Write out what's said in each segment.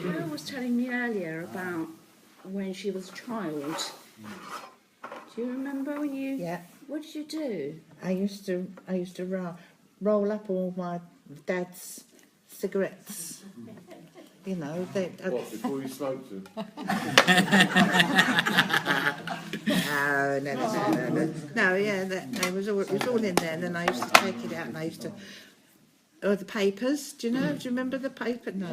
Carol was telling me earlier about when she was a child. Do you remember when you? Yeah. What did you do? I used to roll up all my dad's cigarettes. You know, What, before you smoked them? No, yeah, it was all in there, and then I used to take it out, and I used to. Oh, the papers. Do you remember the paper? No,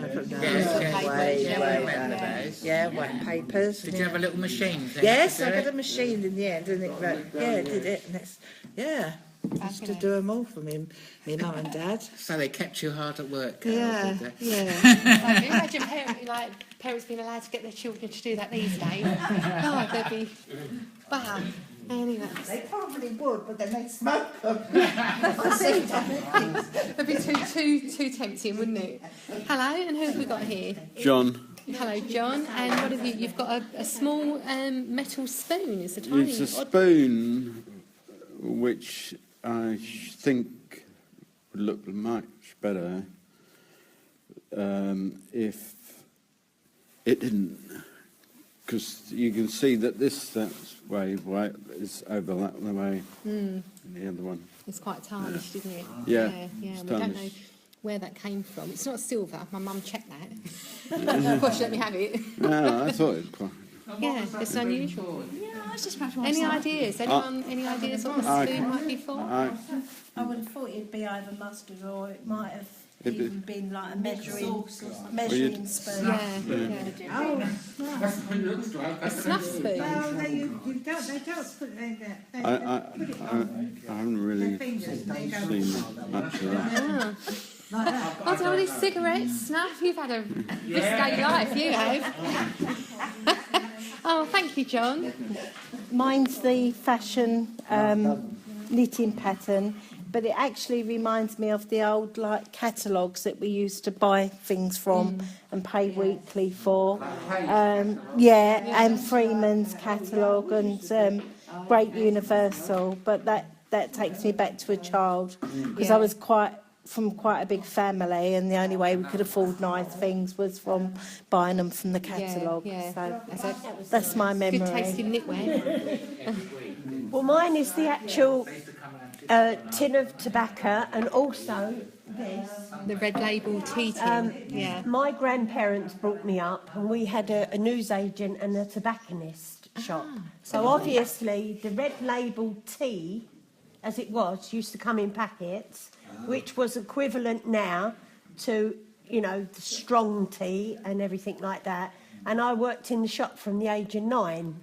white papers. Did you have a little machine thing? Yes, I got a machine in the end, and it did it, and it's I used to do them all for me mum and dad. So they kept you hard at work. Yeah. Can you imagine parents being allowed to get their children to do that these days? Oh, they'd be, wow. Anyway. They probably would, but then they'd smoke them. I see that. It'd be too tempting, wouldn't it? Hello, and who have we got here? John. Hello, John. And what have you? You've got a small metal spoon. It's a tiny. It's a spoon which I think would look much better if it didn't. Because you can see that that's way is over that way, and the other one. It's quite tarnished, isn't it? Yeah, yeah. it's We don't know tarnished. where that came from. It's not silver. My mum checked that. Of course, she let me have it. No, I thought it quite. Yeah, it's unusual. Yeah, I was just about to ask Any that. ideas? Anyone? Any ideas what the spoon might be for? I would have thought it'd be either mustard or it might have even been like a measuring spoon. Yeah. That's what it looks like. A snuff spoon. Well, they don't put it I haven't really seen much of that. Oh, all these cigarettes, snuff. You've had a risque life, you have. Oh, thank you, John. Mine's the fashion knitting pattern, but it actually reminds me of the old catalogues that we used to buy things from and pay weekly for. And Freeman's catalogue and Great Universal, but that takes me back to a child because I was from quite a big family, and the only way we could afford nice things was from buying them from the catalogue. So that's my memory. Good tasting knitwear. Well, mine is the actual tin of tobacco, and also this. The red label tea tin. My grandparents brought me up, and we had a newsagent and a tobacconist shop. So obviously the red label tea, as it was, used to come in packets, which was equivalent now to, the strong tea and everything like that. And I worked in the shop from the age of 9,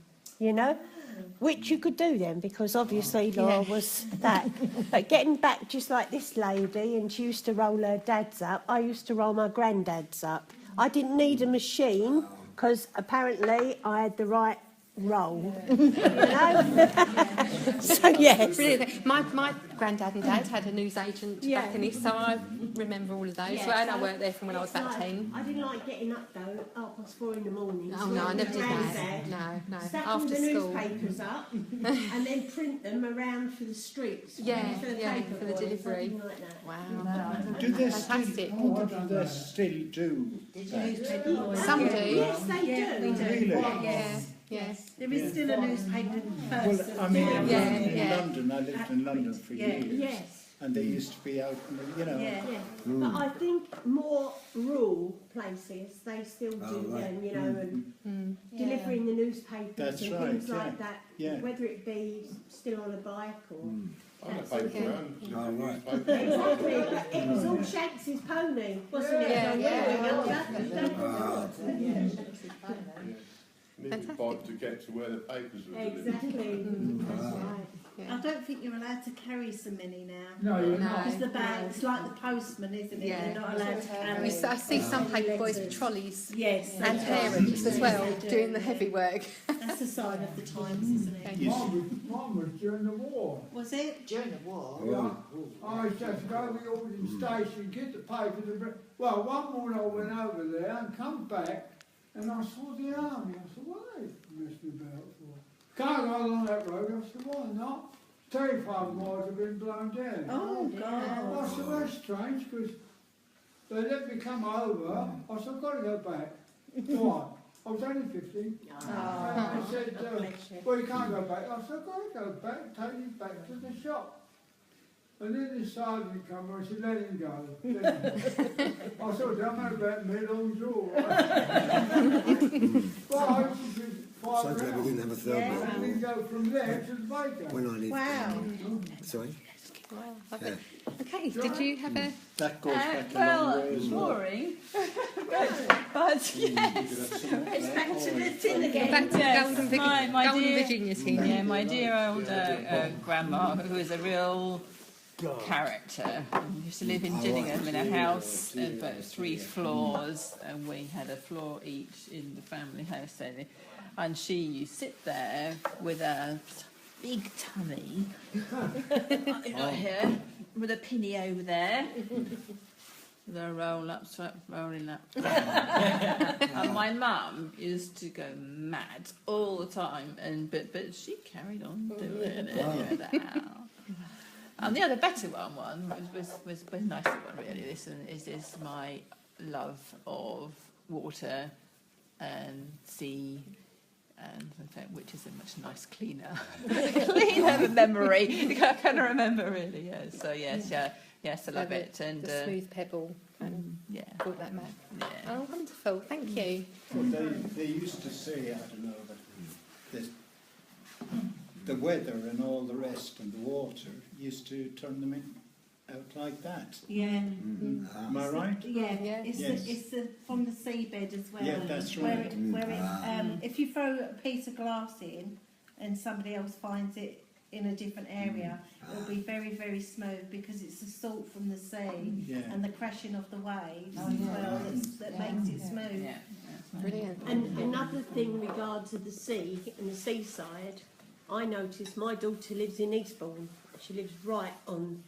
which you could do then, because obviously Laura was that. But getting back just like this lady, and she used to roll her dad's up, I used to roll my granddad's up. I didn't need a machine, because apparently I had the right roll, So yes. Brilliant. My granddad and dad had a newsagent tobacconist, so I remember all of those. Yeah, and I worked there from when I was about 10. I didn't like getting up though, 4:30 in the morning. Oh no, I never did that. No. Stack all After the school. newspapers up and then print them around for the streets. For the delivery. Like that. Wow. Do they Fantastic. still do that? Some do. Yes, they do. Really? Yes. There is still a newspaper first. Well, I mean, I lived in Yeah. London. I lived in London for years. Yes. And they used to be out, Yeah. But I think more rural places, they still do them, and delivering the newspapers That's and right, things like that, yeah. whether it be still on a bike or... I had a paper round. Exactly. It was all Shanks's pony, wasn't it? Yeah, When we were younger. Needed a bike to get to where the papers were delivered. Exactly. That's right. I don't think you're allowed to carry so many now. No, you're not. Because the bag's like the postman, isn't it? Yeah. You're not allowed to carry. I see some paper boys with trolleys Yes. and parents as well doing the heavy work. That's a sign of the times, isn't it? Mine was during the war. Was it? During the war. Yeah. I used to have to go to the ordering station, get the papers. Well, one morning I went over there and come back, and I saw the army. I said, what are they messing about for? Can't go along that road. I said, why not? 35 miles have been blown down. Oh, God. I said, that's strange, because they let me come over. I said, I've got to go back. Why? I was only 15. Oh, They said, bless you. well, you can't go back. I said, I've got to go back, take you back to the shop. And then the sergeant come and I said, let him go. I said, don't know about me, long jaw. Well, she said, So glad we didn't have a third Yeah. one. and then go from there to the baker. When I lived Wow. Sorry? Wow, love it. Okay, did you have a... That goes back a well, long way as well. boring. But yes, it's back to the tin again. Back to Yes, Golden, Virgi- my Golden dear, Virginia tin. yeah, my dear old grandma, who is a real character. Used to live in Gillingham in a house, about 3 floors, and we had a floor each in the family house. And she used to sit there with a big tummy, right here, with a pinny over there. With a rolling up. And my mum used to go mad all the time, but she carried on doing it. And the other better one was a nicer one really. This is my love of water and sea, and in fact, which is a much nice cleaner memory. I can't remember really. Yeah. So yes, I love it. And The smooth pebble yeah. brought that back. Yeah. Oh, wonderful. Thank you. Well, they used to say, I don't know, that the weather and all the rest and the water used to turn them out like that. Yeah. Am I right? Yeah, Yeah. it's Yes. it's from the seabed as well. Yeah, that's Where right. if you throw a piece of glass in and somebody else finds it in a different area, it'll be very, very smooth because it's the salt from the sea Yeah. and the crashing of the waves as well that makes it smooth. Yeah. Brilliant. And another thing regard to the sea and the seaside, I noticed my daughter lives in Eastbourne. She lives right on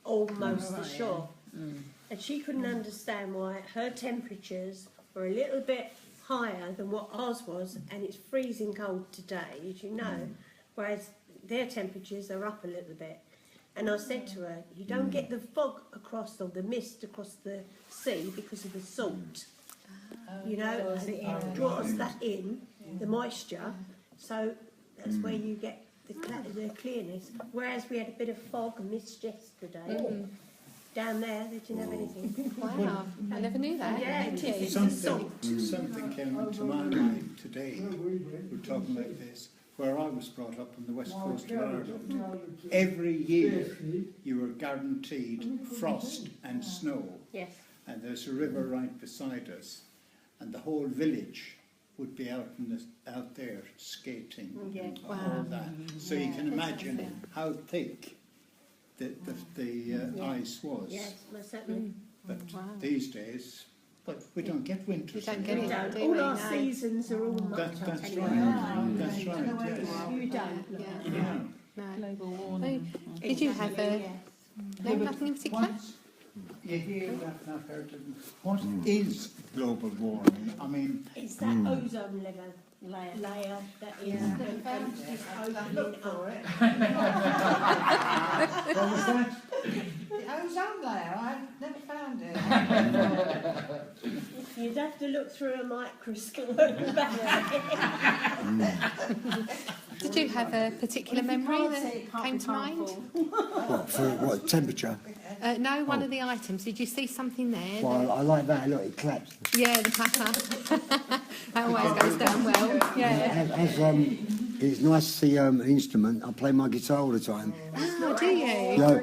almost the shore. And she couldn't understand why her temperatures were a little bit higher than what ours was, and it's freezing cold today, as you know, whereas their temperatures are up a little bit. And I said to her, you don't get the fog across or the mist across the sea because of the salt. You know, and it draws that in, the moisture, so that's where you get the clearness. Whereas we had a bit of fog and mist yesterday. Down there, they didn't have anything. Wow, I never knew that. Yeah, Thank it you. is. Something came into my mind today. We're talking like this. Where I was brought up on the west coast of Ireland, every year you were guaranteed frost and snow. Yes. And there's a river right beside us, and the whole village would be out there skating and all that. So you can imagine how thick the ice was. Yes, most certainly. But these days, but we don't get winters. We don't get We it. don't. do All we? our No. seasons are all much That's anyway. right. That's right. Yes. You don't. Yeah. Yeah. No. Global warming. Did you have a... No, nothing in particular? You hear that, and I've heard it. What is global warming? I mean, It's that ozone layer that is just opening up. what was that? The ozone layer, I've never found it. You'd have to look through a microscope. Did you have a particular memory that came to mind? What, for what, temperature? No, one of the items. Did you see something there? Well, I like that. Look, it claps. Yeah, the papa. That always goes down well. Yeah. It's nice to see an instrument. I play my guitar all the time. Oh, do you? You know,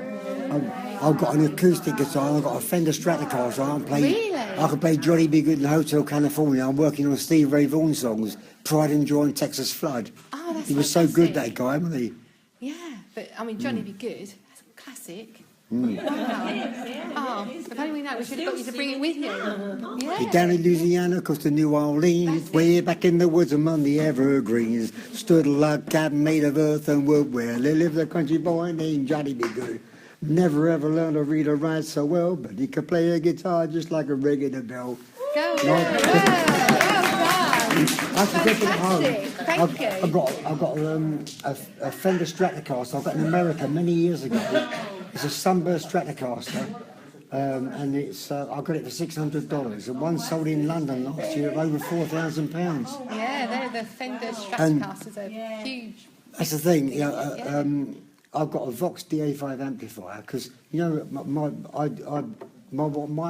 I've got an acoustic guitar. I've got a Fender Stratocaster. Really? I can play Johnny B. Good in Hotel California. I'm working on Steve Ray Vaughan songs. Pride and Joy and Texas Flood. Oh, that's He was so good, fantastic. that guy, wasn't he? Yeah, but I mean, Johnny Be Good, that's a classic. Wow. Oh, if only we know, we should have got you to bring it with you. He Yeah. down in Louisiana, coast to New Orleans, way back in the woods among the evergreens, stood a log cabin made of earth and wood where there lived a country boy named Johnny Be Good. Never ever learned to read or write so well, but he could play a guitar just like a regular bell. Go. No. Well done. I should get it home. Fantastic. Thank you. I've got a Fender Stratocaster I got in America many years ago. It's a Sunburst Stratocaster, and it's I got it for $600. And one sold in London last year at over £4,000. Yeah, they're the Fender Stratocasters are huge. That's the thing. I've got a Vox DA5 amplifier because my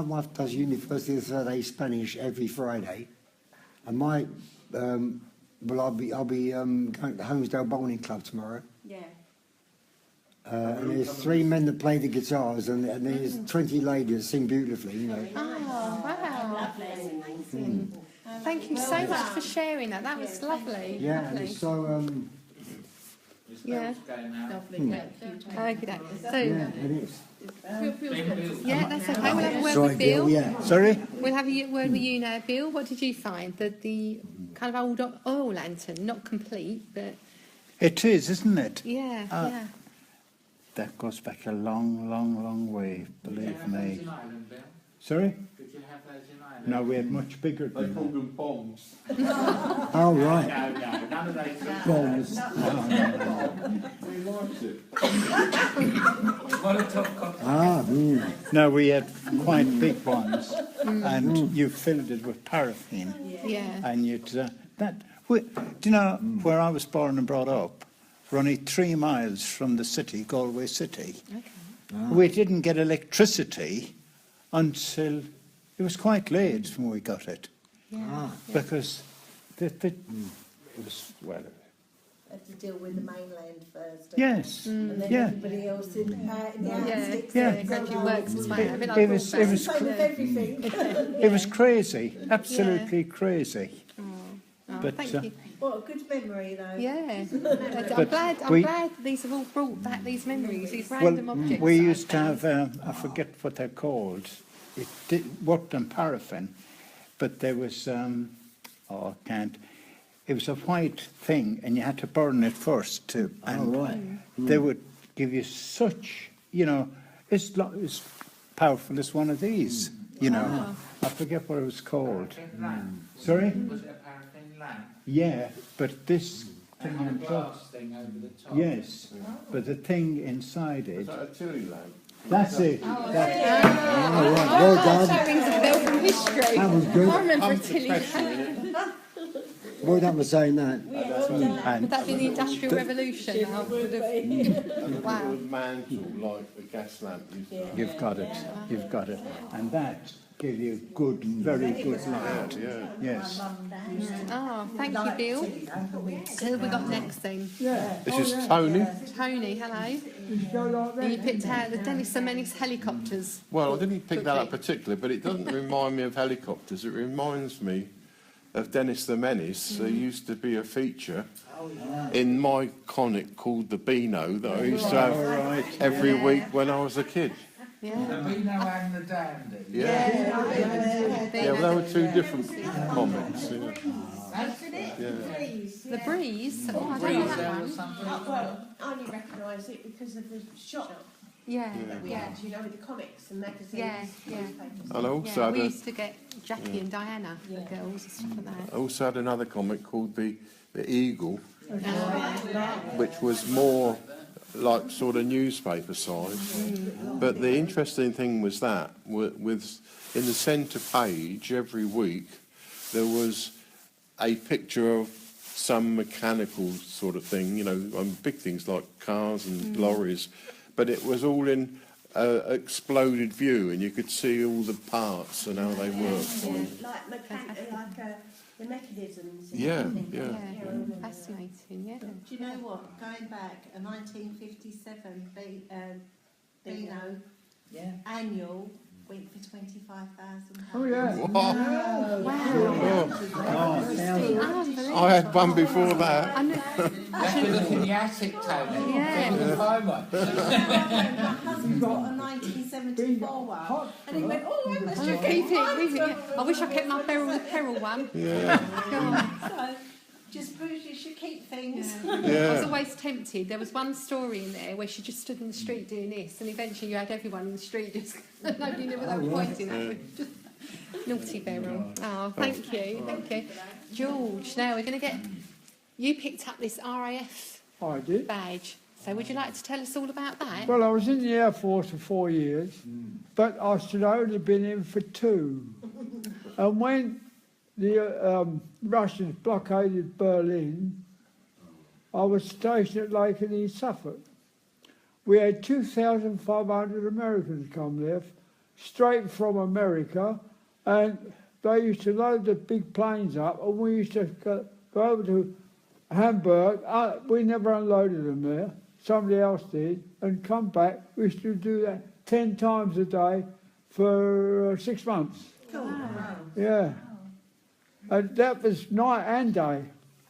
wife does University of Saturday Spanish every Friday, and I'll be going to the Holmesdale Bowling Club tomorrow. Yeah. And there's 3 men that play the guitars, and there's 20 ladies that sing beautifully. You know. Oh, wow. Thank you so much for sharing that. That was lovely. Yeah. Lovely. So Yeah. Lovely. Okay. So, it is. yeah, that's okay. We'll have a word Sorry, with Bill. Yeah. Sorry. We'll have a word with you now, Bill. What did you find? The kind of old oil lantern, not complete, but It is, isn't it? yeah, yeah. That goes back a long, long, long way, believe me. In Ireland, Bill? Sorry? Did you have those in Ireland? No, we had much bigger They than called that. them bombs. Oh right. No, none of those. Bombs. We liked it. What a tough copy. Ah. No, we had quite big ones, and you filled it with paraffin, Yeah. and you'd do you know where I was born and brought up? We're only 3 miles from the city, Galway City. Okay. We didn't get electricity until it was quite late when we got it, Yeah. because it was Had to deal with the mainland first. yes, And then yeah. everybody else in the Yeah, outskirts. Yeah. it gradually works its way out. A bit like It was- broadband. it was Same with everything. It was crazy, absolutely crazy. Oh, But, thank you. What a good memory, though. Yeah. I'm But glad these have all brought back these memories, these random objects. we that I used to found. have, I forget what they're called. It worked on paraffin, but there was, I can't. It was a white thing, and you had to burn it first too. And right. they would give you such, it's powerful as one of these, I forget what it was called. Sorry? Was it a paraffin lamp? Yeah, but this thing And on a top. glass thing over the top? Yes, but the thing inside it. Is that a chili lamp? That's it. Oh right. Well done. That rings a bell from history. That was good. I remember I'm a tilly. Well done for saying that. And Would that be the Industrial Revolution? Now? Wow. Little mantle like the gas lamp used to have. you've got it, and that gave you good, very good light. Yeah. Yes. Oh, thank you, Bill. Who have we got next then? This is Tony. Tony, hello. You picked out the Dennis the Menace helicopters. Well, I didn't pick that up particularly, but it doesn't remind me of helicopters. It reminds me of Dennis the Menace. There used to be a feature in my comic called the Beano that I used to have every week when I was a kid. Yeah. The Beano and the Dandy. Yeah, well, they were 2 different comics. Yeah. The Breeze. Oh, I don't know that one. Well, I only recognise it because of the shop Yeah. that we had, with the comics and magazines. Yeah, yeah. Newspapers. And I also Yeah, had we used to get Jackie and Diana, the girls, and stuff like that. I also had another comic called the Eagle, which was more like sort of newspaper size. But the interesting thing was that with in the centre page every week there was a picture of some mechanical sort of thing, big things like cars and lorries, but it was all in exploded view, and you could see all the parts and how they worked. The mechanisms. and Yeah, everything. Yeah. Fascinating, yeah. Do you know what? Going back, a 1957 Beano annual went for £25,000. Oh, yeah. I had one before that. I know. Have to look in the attic, Tony. Yeah. Think of my one. My husband got a 1974 one, and he went, "Oh, how much do you Keep get?" it. I wish I kept my Beryl the Peril one. Yeah. So, just proves you should keep things. I was always tempted. There was one story in there where she just stood in the street doing this, and eventually you had everyone in the street just nobody knew what they were pointing at. Just naughty Beryl. Oh, thank you, George. Now we're going to get. You picked up this RAF I did. badge. So would you like to tell us all about that? Well, I was in the Air Force for 4 years, but I should have only been in for 2. And when the Russians blockaded Berlin, I was stationed at Lakenheath, Suffolk. We had 2,500 Americans come there, straight from America, and they used to load the big planes up, and we used to go over to Hamburg. We never unloaded them there. Somebody else did, and come back. We used to do that 10 times a day for 6 months. Wow. Yeah. And that was night and day.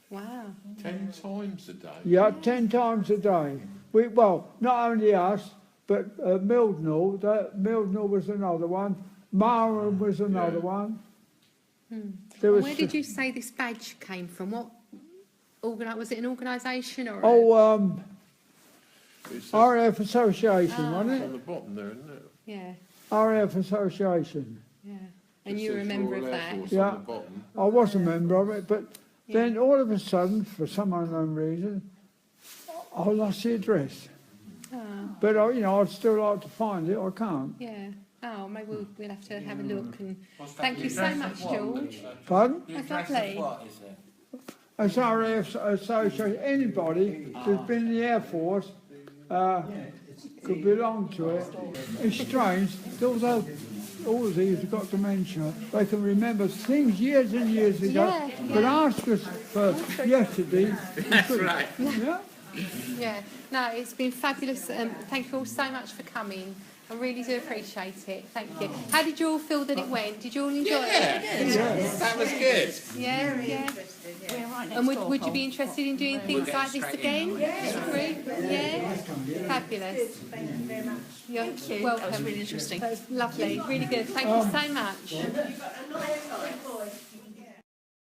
Wow. 10 times a day? Yeah, 10 times a day. Well, not only us, but Mildnall. Mildnall was another one. Marham was another one. There was Where did you say this badge came from? What was it an organisation or? RAF Association, wasn't It's it? on the bottom there, isn't it? Yeah, RAF Association. yeah. And It you were a says member Royal of Air that? Force Yeah. on the bottom. I was a member of it, but Yeah. then all of a sudden, for some unknown reason, I lost the address. Oh, But I'd still like to find it. I can't. yeah. Oh, maybe we'll have to have a look. And thank you so much, George. Pardon? The That's address of lovely. what is it? As RAF Association, anybody who's been in the Air Force could belong to it. It's strange, although all of these have got dementia, they can remember things years and years ago, Yeah, but yeah. ask us for yesterday. That's right. Yeah? Yeah. No, it's been fabulous. Thank you all so much for coming. I really do appreciate it. Thank you. How did you all feel that it went? Did you all enjoy it? That was good. Yeah, yeah. And would you be interested in doing things go like this straight again? in. As a group? Yeah? Fabulous. Thank you very much. You're That welcome. was really interesting. That was lovely. Really good. Thank you so much. You've got a nice boy.